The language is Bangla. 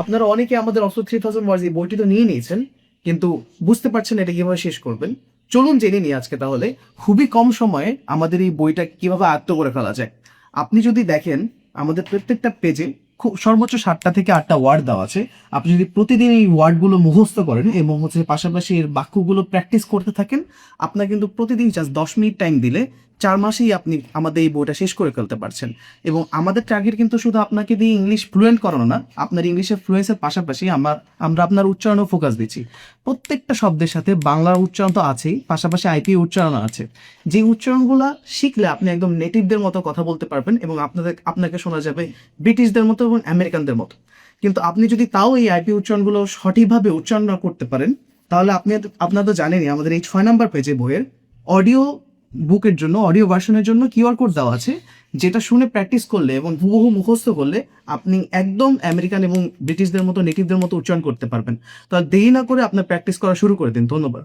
আপনারা অনেকে আমাদের অস্ত্র 3000 ওয়ার্ডস এই বইটি তো নিয়ে নিয়েছেন, কিন্তু বুঝতে পারছেন এটা কিভাবে শেষ করবেন। চলুন জেনে নিই আজকে তাহলে খুবই কম সময়ে আমাদের এই বইটা কিভাবে আয়ত্ত করে ফেলা যায়। আপনি যদি দেখেন আমাদের প্রত্যেকটা পেজে খুব সর্বোচ্চ 7টা থেকে 8টা ওয়ার্ড দেওয়া আছে। আপনি যদি প্রতিদিন এই ওয়ার্ডগুলো মুখস্থ করেন এবং পাশাপাশি এর বাক্যগুলো প্র্যাকটিস করতে থাকেন, আপনার কিন্তু প্রতিদিন জাস্ট 10 মিনিট টাইম দিলে 4 মাসেই আপনি আমাদের এই বইটা শেষ করে ফেলতে পারছেন। এবং আমাদের টার্গেট কিন্তু শুধু আপনাকে দিয়ে ইংলিশ ফ্লুয়েন্ট করানো না, আপনার ইংলিশের ফ্লুয়েন্সের পাশাপাশি আমরা আপনার উচ্চারণও ফোকাস দিচ্ছি। প্রত্যেকটা শব্দের সাথে বাংলার উচ্চারণ তো আছেই, পাশাপাশি আইপি উচ্চারণ আছে। যে উচ্চারণগুলো শিখলে আপনি একদম নেটিভদের মতো কথা বলতে পারবেন এবং আপনাকে শোনা যাবে ব্রিটিশদের মতো এবং আমেরিকানদের মতো। কিন্তু আপনি যদি তাও এই আইপি উচ্চারণগুলো সঠিকভাবে উচ্চারণ না করতে পারেন, তাহলে আপনারা তো জানেনই আমাদের এই 6 নম্বর পেজে বইয়ের অডিও বুকের জন্য, অডিও ভার্সনের জন্য কিউআর কোড দেওয়া আছে, যেটা শুনে প্র্যাকটিস করলে এবং হুবহু মুখস্থ করলে আপনি একদম আমেরিকান এবং ব্রিটিশদের মতো নেটিভদের মতো উচ্চারণ করতে পারবেন। তো আর দেরি না করে আপনার প্র্যাকটিস করা শুরু করে দিন। ধন্যবাদ।